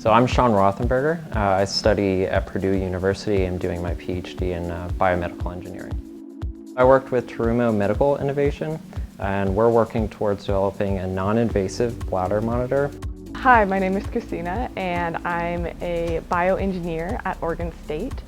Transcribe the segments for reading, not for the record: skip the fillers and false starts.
So I'm Sean Rothenberger. I study at Purdue University. I'm doing my PhD in biomedical engineering. I worked with Terumo Medical Innovation, and we're working towards developing a non-invasive bladder monitor. Hi, my name is Christina, and I'm a bioengineer at Oregon State,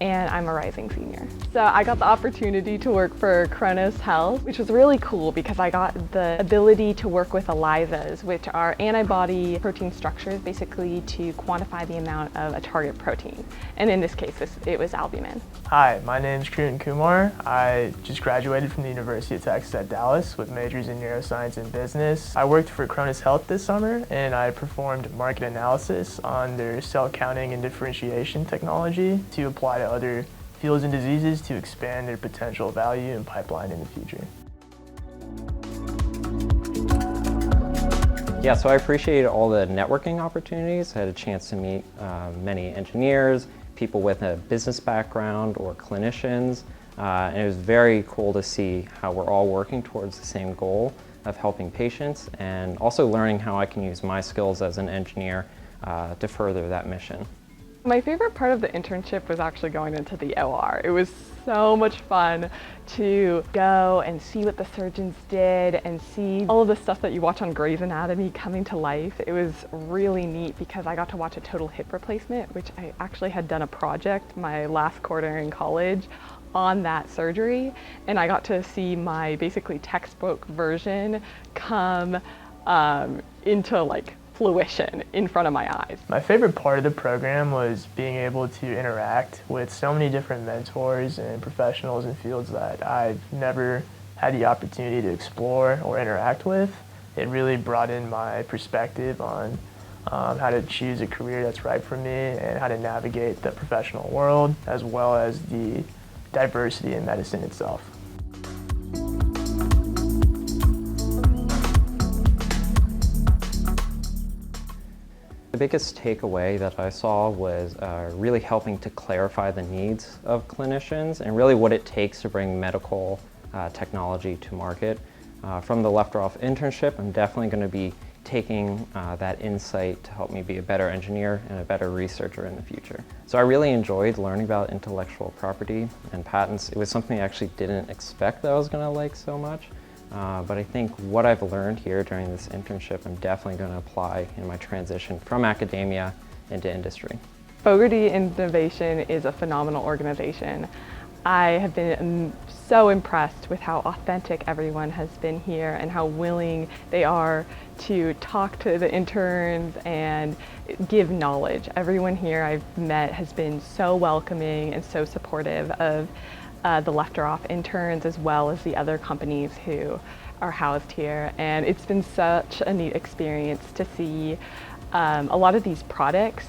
and I'm a rising senior. So I got the opportunity to work for Kronos Health, which was really cool because I got the ability to work with ELISAs, which are antibody protein structures, basically to quantify the amount of a target protein. And in this case, it was albumin. Hi, my name is Krutin Kumar. I just graduated from the University of Texas at Dallas with majors in neuroscience and business. I worked for Kronos Health this summer, and I performed market analysis on their cell counting and differentiation technology to apply to other fields and diseases to expand their potential value and pipeline in the future. Yeah, so I appreciated all the networking opportunities. I had a chance to meet many engineers, people with a business background or clinicians, and it was very cool to see how we're all working towards the same goal of helping patients and also learning how I can use my skills as an engineer to further that mission. My favorite part of the internship was actually going into the OR. It was so much fun to go and see what the surgeons did and see all of the stuff that you watch on Grey's Anatomy coming to life. It was really neat because I got to watch a total hip replacement, which I actually had done a project my last quarter in college on that surgery, and I got to see my basically textbook version come into fruition in front of my eyes. My favorite part of the program was being able to interact with so many different mentors and professionals in fields that I've never had the opportunity to explore or interact with. It really broadened my perspective on how to choose a career that's right for me and how to navigate the professional world, as well as the diversity in medicine itself. The biggest takeaway that I saw was really helping to clarify the needs of clinicians and really what it takes to bring medical technology to market. From the Lefteroff Internship, I'm definitely going to be taking that insight to help me be a better engineer and a better researcher in the future. So I really enjoyed learning about intellectual property and patents. It was something I actually didn't expect that I was going to like so much. But I think what I've learned here during this internship, I'm definitely going to apply in my transition from academia into industry. Fogarty Innovation is a phenomenal organization. I have been so impressed with how authentic everyone has been here and how willing they are to talk to the interns and give knowledge. Everyone here I've met has been so welcoming and so supportive of the Lefteroff interns as well as the other companies who are housed here, and it's been such a neat experience to see a lot of these products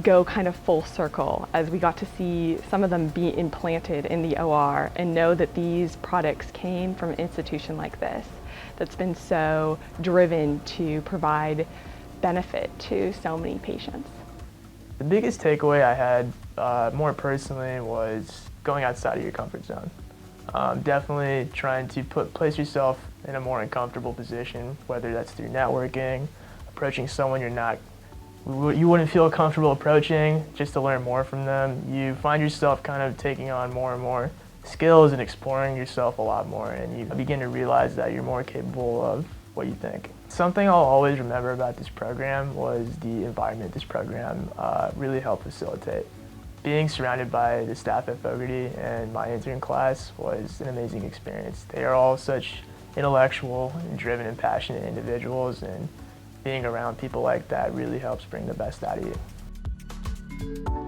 go kind of full circle as we got to see some of them be implanted in the OR and know that these products came from an institution like this that's been so driven to provide benefit to so many patients. The biggest takeaway I had more personally was going outside of your comfort zone. Definitely trying to place yourself in a more uncomfortable position, whether that's through networking, approaching someone you wouldn't feel comfortable approaching, just to learn more from them. You find yourself kind of taking on more and more skills and exploring yourself a lot more, and you begin to realize that you're more capable of what you think. Something I'll always remember about this program was the environment this program really helped facilitate. Being surrounded by the staff at Fogarty and my intern class was an amazing experience. They are all such intellectual and driven and passionate individuals, and being around people like that really helps bring the best out of you.